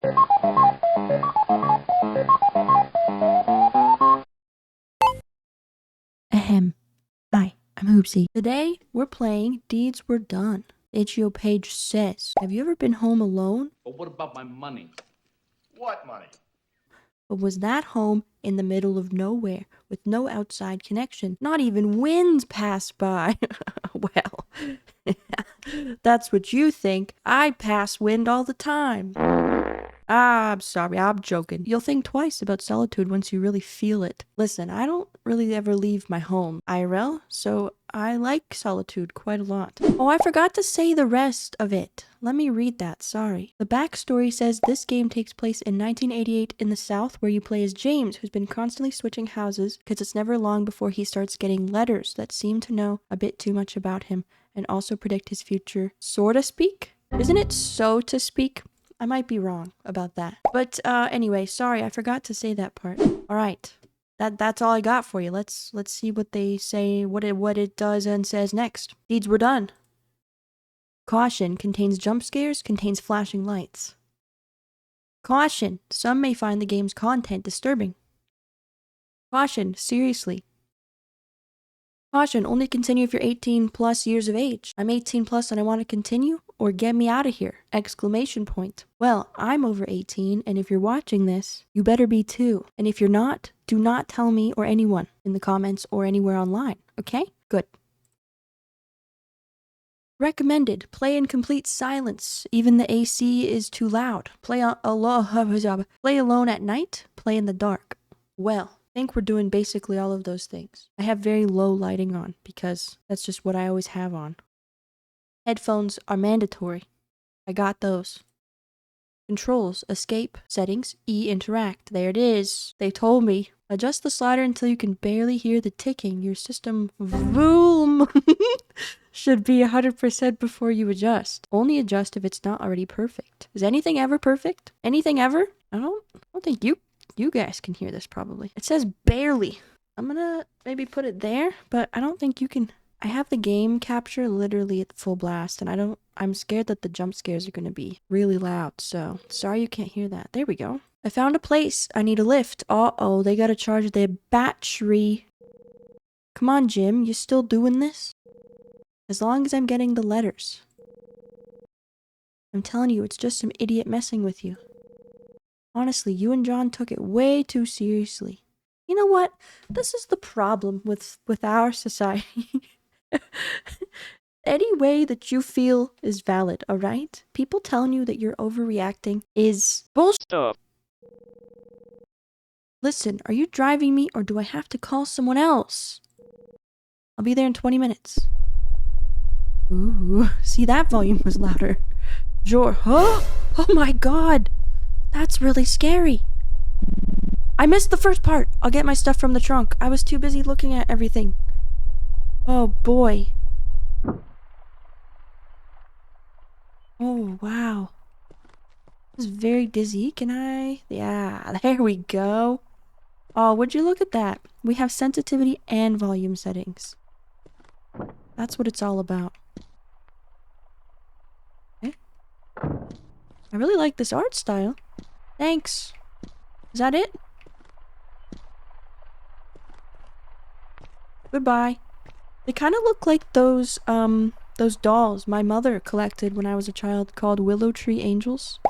Ahem. Hi, I'm Hoopsie. Today, we're playing Deeds Were Done. H.O. Page says, have you ever been home alone? But what about my money? What money? But was that home in the middle of nowhere with no outside connection? Not even winds pass by. Well, that's what you think. I pass wind all the time. I'm sorry, I'm joking. You'll think twice about solitude once you really feel it. Listen, I don't really ever leave my home, IRL, so I like solitude quite a lot. Oh, I forgot to say the rest of it. Let me read that, sorry. The backstory says this game takes place in 1988 in the South, where you play as James, who's been constantly switching houses because it's never long before he starts getting letters that seem to know a bit too much about him and also predict his future, so to speak? Isn't it so to speak? I might be wrong about that. But anyway, sorry, I forgot to say that part. All right. That's all I got for you. Let's see what they say, what it does and says next. Deeds were done. Caution, contains jump scares, contains flashing lights. Caution, some may find the game's content disturbing. Caution, seriously. Caution, only continue if you're 18 plus years of age. I'm 18 plus and I want to continue, or get me out of here! Exclamation point. Well, I'm over 18, and if you're watching this, you better be too. And if you're not, do not tell me or anyone in the comments or anywhere online, okay? Good. Recommended. Play in complete silence. Even the AC is too loud. Play alone at night. Play in the dark. Well, I think we're doing basically all of those things. I have very low lighting on because that's just what I always have on. Headphones are mandatory. I got those. Controls, escape, settings, E, interact. There it is. They told me. Adjust the slider until you can barely hear the ticking. Your system vroom should be 100% before you adjust. Only adjust if it's not already perfect. Is anything ever perfect? Anything ever? I don't think you guys can hear this probably. It says barely. I'm gonna maybe put it there, but I don't think you can. I have the game capture literally at full blast, and I'm scared that the jump scares are gonna be really loud, so sorry you can't hear that. There we go. I found a place. I need a lift. Uh-oh, they gotta charge their battery. Come on, Jim, you still doing this? As long as I'm getting the letters. I'm telling you, it's just some idiot messing with you. Honestly, you and John took it way too seriously. You know what? This is the problem with our society. Any way that you feel is valid, alright? People telling you that you're overreacting is bullshit. Listen, are you driving me or do I have to call someone else? I'll be there in 20 minutes. Ooh, see, that volume was louder. Huh? Oh my god! That's really scary. I missed the first part. I'll get my stuff from the trunk. I was too busy looking at everything. Oh boy. Oh wow. This is very dizzy. Can I? Yeah, there we go. Oh, would you look at that? We have sensitivity and volume settings. That's what it's all about. Okay. I really like this art style. Thanks. Is that it? Goodbye. They kind of look like those dolls my mother collected when I was a child called Willow Tree Angels.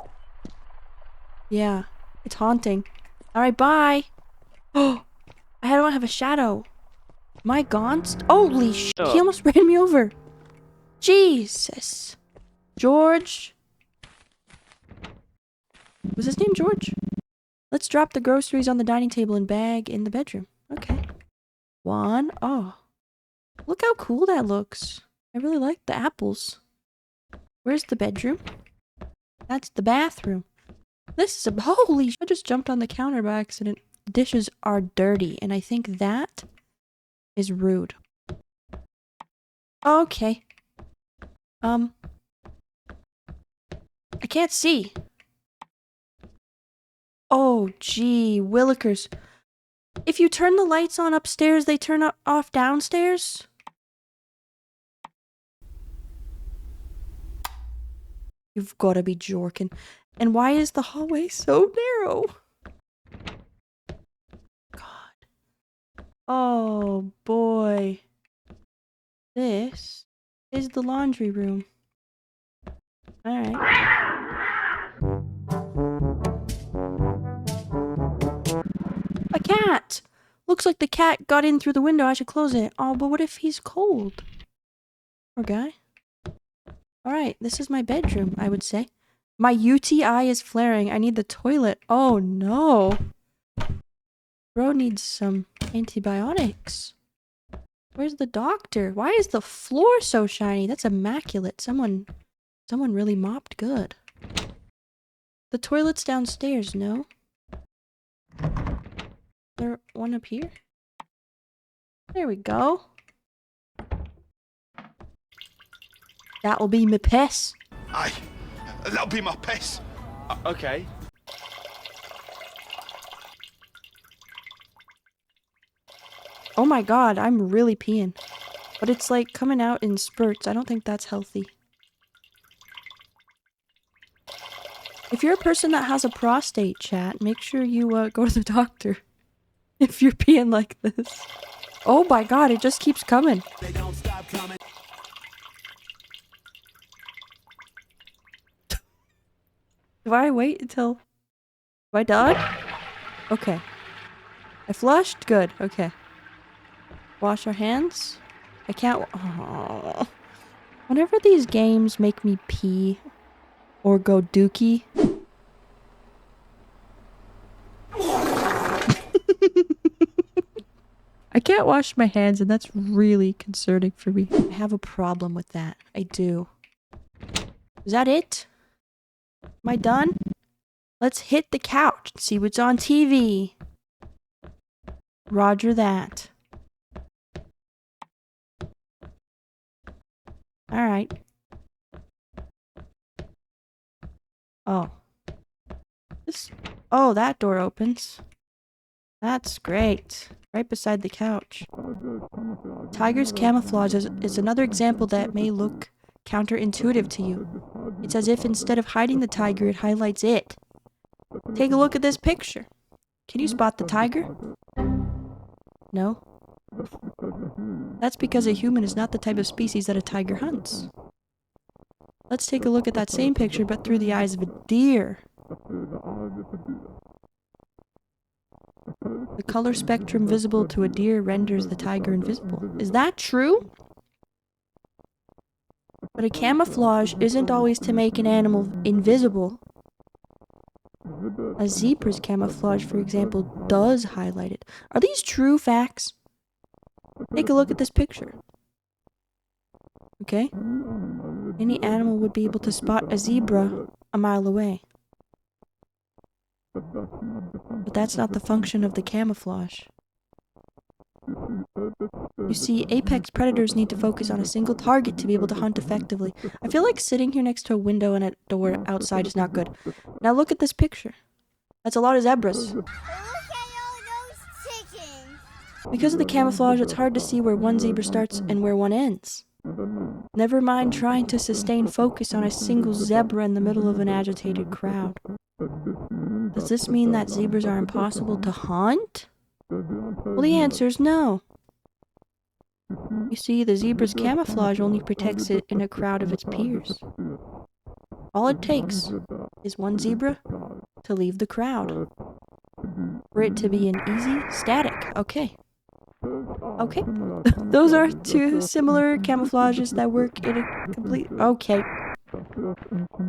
Yeah, it's haunting. Alright, bye! Oh, I don't have a shadow. Am I gone? Holy sh! He almost ran me over. Jesus. George. Was his name George? Let's drop the groceries on the dining table and bag in the bedroom. Okay. One. Oh. Look how cool that looks. I really like the apples. Where's the bedroom? That's the bathroom. This is a— holy sh! I just jumped on the counter by accident. Dishes are dirty, and I think that is rude. Okay. I can't see. Oh, gee, Willikers. If you turn the lights on upstairs, they turn off downstairs? You've gotta be jorking. And why is the hallway so narrow? God. Oh, boy. This is the laundry room. Alright. A cat! Looks like the cat got in through the window. I should close it. Oh, but what if he's cold? Poor guy. Alright, this is my bedroom, I would say. My UTI is flaring. I need the toilet. Oh, no. Bro needs some antibiotics. Where's the doctor? Why is the floor so shiny? That's immaculate. Someone really mopped good. The toilet's downstairs, no? There one up here? There we go. That'll be my piss. Aye, that'll be my piss. Okay. Oh my god, I'm really peeing. But it's like coming out in spurts. I don't think that's healthy. If you're a person that has a prostate, chat, make sure you go to the doctor. If you're peeing like this. Oh my god, it just keeps coming. They don't stop coming. Do I wait until... Am I done? Okay. I flushed? Good, okay. Wash our hands? I can't... Oh. Whenever these games make me pee or go dookie... I can't wash my hands and that's really concerning for me. I have a problem with that. I do. Is that it? Am I done? Let's hit the couch and see what's on TV. Roger that. Alright. Oh. Oh, that door opens. That's great. Right beside the couch. Tiger's camouflage is another example that may look counterintuitive to you. It's as if instead of hiding the tiger, it highlights it. Take a look at this picture. Can you spot the tiger? No? That's because a human is not the type of species that a tiger hunts. Let's take a look at that same picture, but through the eyes of a deer. The color spectrum visible to a deer renders the tiger invisible. Is that true? But a camouflage isn't always to make an animal invisible. A zebra's camouflage, for example, does highlight it. Are these true facts? Take a look at this picture. Okay? Any animal would be able to spot a zebra a mile away. But that's not the function of the camouflage. You see, apex predators need to focus on a single target to be able to hunt effectively. I feel like sitting here next to a window and a door outside is not good. Now look at this picture. That's a lot of zebras. Look at all those chickens. Because of the camouflage, it's hard to see where one zebra starts and where one ends. Never mind trying to sustain focus on a single zebra in the middle of an agitated crowd. Does this mean that zebras are impossible to hunt? Well, the answer is no. You see, the zebra's camouflage only protects it in a crowd of its peers. All it takes is one zebra to leave the crowd. For it to be an easy static. Okay. Okay. Those are two similar camouflages that work in a complete... Okay.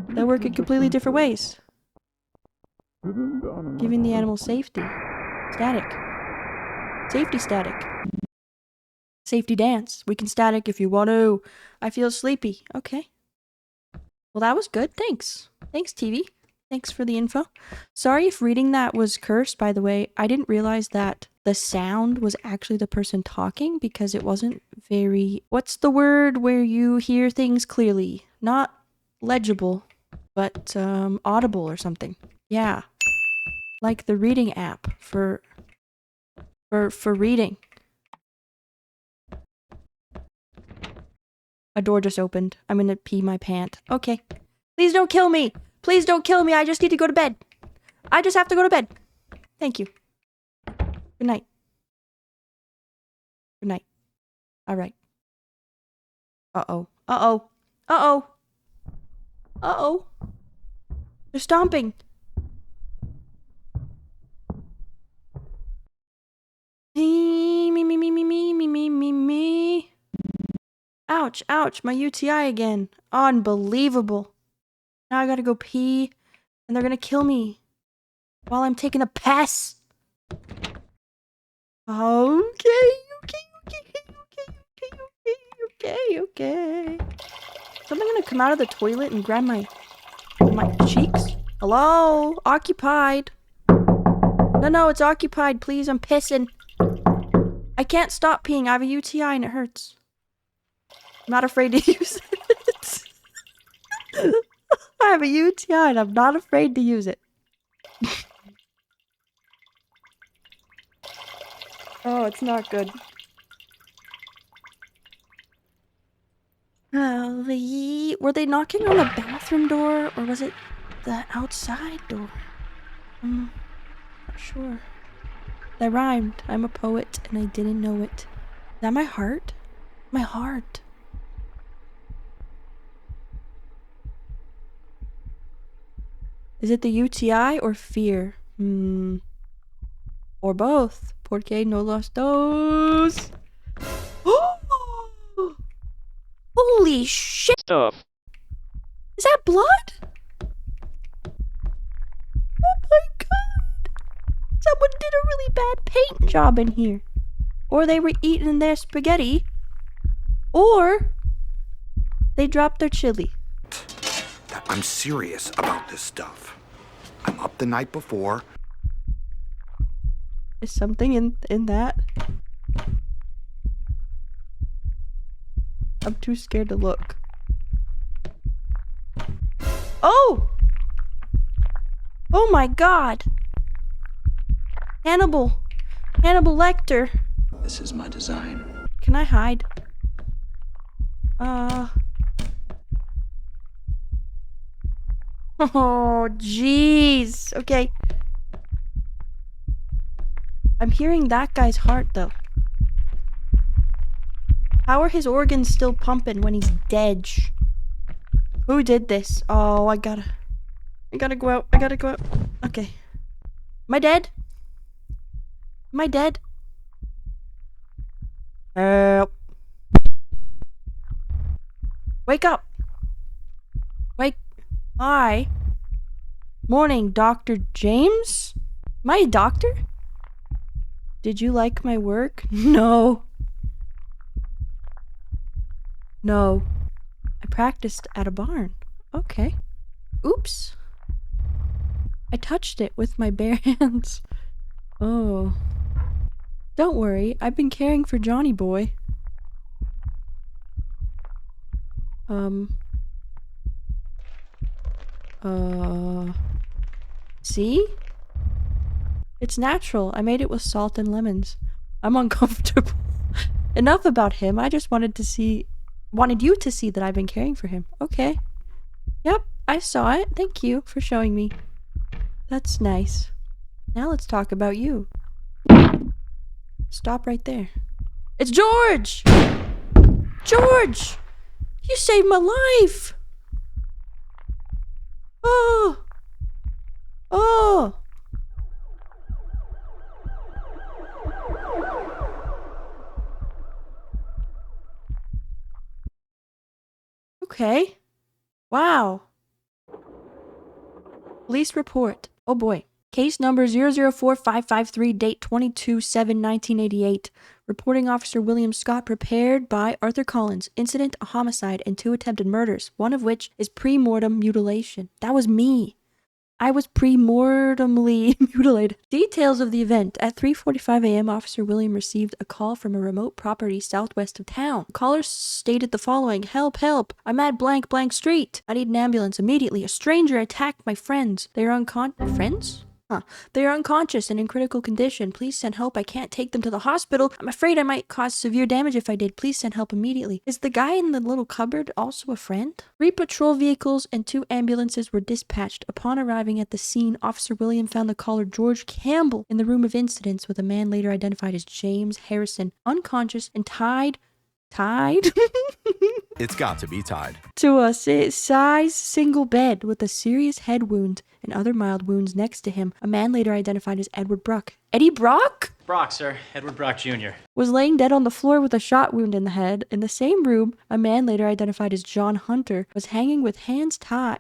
That work in completely different ways. Giving the animal safety. Static. Safety static. Safety dance. We can static if you want to. I feel sleepy. Okay. Well, that was good. Thanks. Thanks, TV. Thanks for the info. Sorry if reading that was cursed, by the way. I didn't realize that the sound was actually the person talking because it wasn't very... What's the word where you hear things clearly? Not legible, but audible or something. Yeah. Like the reading app for reading. A door just opened. I'm gonna pee my pant. Okay. Please don't kill me! Please don't kill me. I just need to go to bed. I just have to go to bed. Thank you. Good night. Good night. All right. Uh-oh. Uh-oh. Uh-oh. Uh-oh. They're stomping. Me. Ouch, ouch, my UTI again. Unbelievable. Now I gotta go pee, and they're gonna kill me while I'm taking a piss. Okay. Something gonna come out of the toilet and grab my cheeks? Hello? Occupied. No, it's occupied. Please, I'm pissing. I can't stop peeing. I have a UTI and it hurts. I'm not afraid to use it. I have a UTI and I'm not afraid to use it. Oh, it's not good. Were they knocking on the bathroom door or was it the outside door? I'm not sure. That rhymed. I'm a poet and I didn't know it. Is that my heart? My heart. Is it the UTI or fear? Or both. Porque no los dos. Holy shit! Stuff. Is that blood? Oh my god! Someone did a really bad paint job in here. Or they were eating their spaghetti. Or they dropped their chili. I'm serious about this stuff. I'm up the night before. Is something in that? I'm too scared to look. Oh! Oh my god! Hannibal Lecter. This is my design. Can I hide? Oh, jeez. Okay. I'm hearing that guy's heart, though. How are his organs still pumping when he's dead? Who did this? Oh, I gotta go out. Okay. Am I dead? Am I dead? Help. Wake up. Hi. Morning, Dr. James? Am I a doctor? Did you like my work? No. I practiced at a barn. Okay. Oops. I touched it with my bare hands. Oh. Don't worry, I've been caring for Johnny Boy. See? It's natural. I made it with salt and lemons. I'm uncomfortable. Enough about him. I just wanted you to see that I've been caring for him. Okay. Yep, I saw it. Thank you for showing me. That's nice. Now let's talk about you. Stop right there. It's George! George! You saved my life! Oh! Okay. Wow. Police report. Oh boy. Case number 004553, date 22/7/1988. Reporting Officer William Scott, prepared by Arthur Collins. Incident, a homicide, and 2 attempted murders, one of which is pre-mortem mutilation. That was me. I was pre-mortemly mutilated. Details of the event. At 3:45 a.m., Officer William received a call from a remote property southwest of town. Caller stated the following: Help, help, I'm at blank blank street. I need an ambulance immediately. A stranger attacked my friends. They are friends? They are unconscious and in critical condition. Please send help. I can't take them to the hospital. I'm afraid I might cause severe damage if I did. Please send help immediately. Is the guy in the little cupboard also a friend? 3 patrol vehicles and 2 ambulances were dispatched. Upon arriving at the scene, Officer William found the caller George Campbell in the room of incidents with a man later identified as James Harrison, unconscious and tied It's got to be tied. to a size single bed with a serious head wound and other mild wounds next to him. A man later identified as Edward Brock. Eddie Brock? Brock, sir. Edward Brock Jr. Was laying dead on the floor with a shot wound in the head. In the same room, a man later identified as John Hunter was hanging with hands tied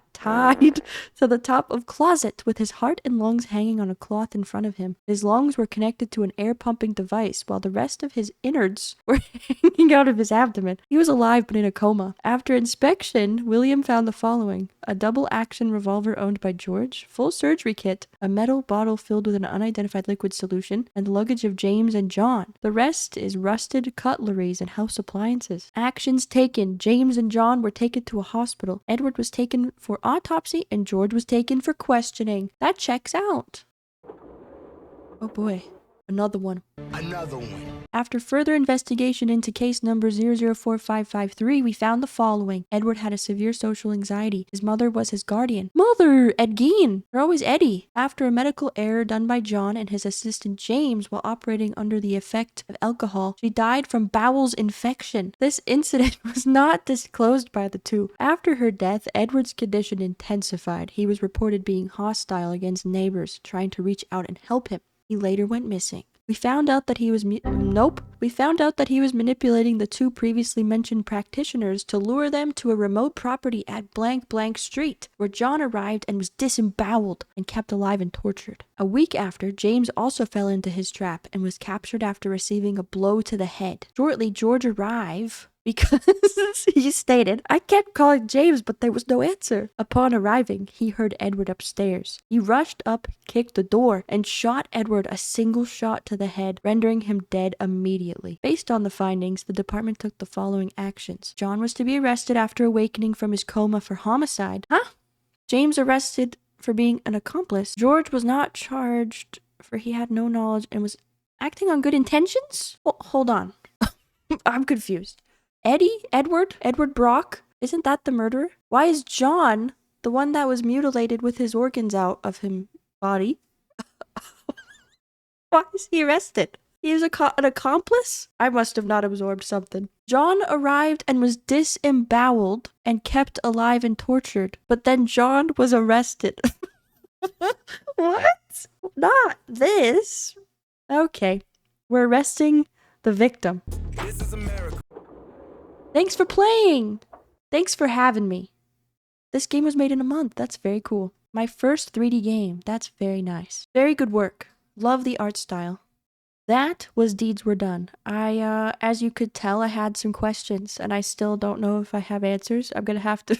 to the top of closet with his heart and lungs hanging on a cloth in front of him. His lungs were connected to an air pumping device while the rest of his innards were hanging out of his abdomen. He was alive but in a coma. After inspection, William found the following: a double action revolver owned by George, full surgery kit, a metal bottle filled with an unidentified liquid solution, and luggage of James and John. The rest is rusted cutleries and house appliances. Actions taken. James and John were taken to a hospital. Edward was taken for autopsy and George was taken for questioning. That checks out. Oh boy. Another one. After further investigation into case number 004553, we found the following. Edward had a severe social anxiety. His mother was his guardian. Mother! Ed Gein! They're always Eddie. After a medical error done by John and his assistant James while operating under the effect of alcohol, she died from bowels infection. This incident was not disclosed by the two. After her death, Edward's condition intensified. He was reported being hostile against neighbors trying to reach out and help him. He later went missing. We found out that he was manipulating the 2 previously mentioned practitioners to lure them to a remote property at blank blank street, where John arrived and was disemboweled and kept alive and tortured. A week after, James also fell into his trap and was captured after receiving a blow to the head. Shortly, George arrived because he stated, I kept calling James, but there was no answer. Upon arriving, he heard Edward upstairs. He rushed up, kicked the door, and shot Edward a single shot to the head, rendering him dead immediately. Based on the findings, the department took the following actions. John was to be arrested after awakening from his coma for homicide. James arrested for being an accomplice. George was not charged for he had no knowledge and was acting on good intentions? Well, hold on. I'm confused. Edward Brock, isn't that the murderer? Why is John the one that was mutilated with his organs out of him body? Why is he arrested? He is an accomplice? I must have not absorbed something. John arrived and was disemboweled and kept alive and tortured, but then John was arrested. What? Not this. Okay, we're arresting the victim. This is America. Thanks for playing! Thanks for having me. This game was made in a month. That's very cool. My first 3D game. That's very nice. Very good work. Love the art style. That was Deeds Were Done. As you could tell, I had some questions, and I still don't know if I have answers. I'm gonna have to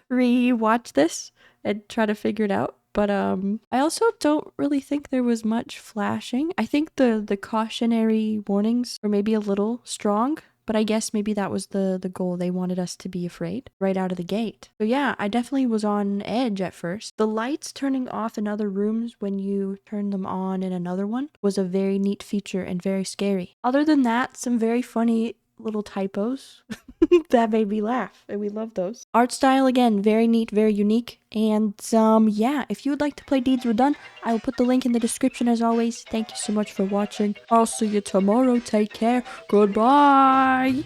re-watch this and try to figure it out. But I also don't really think there was much flashing. I think the cautionary warnings were maybe a little strong. But I guess maybe that was the goal. They wanted us to be afraid right out of the gate. So yeah, I definitely was on edge at first. The lights turning off in other rooms when you turn them on in another one was a very neat feature and very scary. Other than that, some very funny little typos that made me laugh, and we love those. Art style, again, very neat, very unique. And yeah, if you would like to play Deeds Were Done, I will put the link in the description as always. Thank you so much for watching. I'll see you tomorrow. Take care. Goodbye.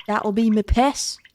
That will be my piss.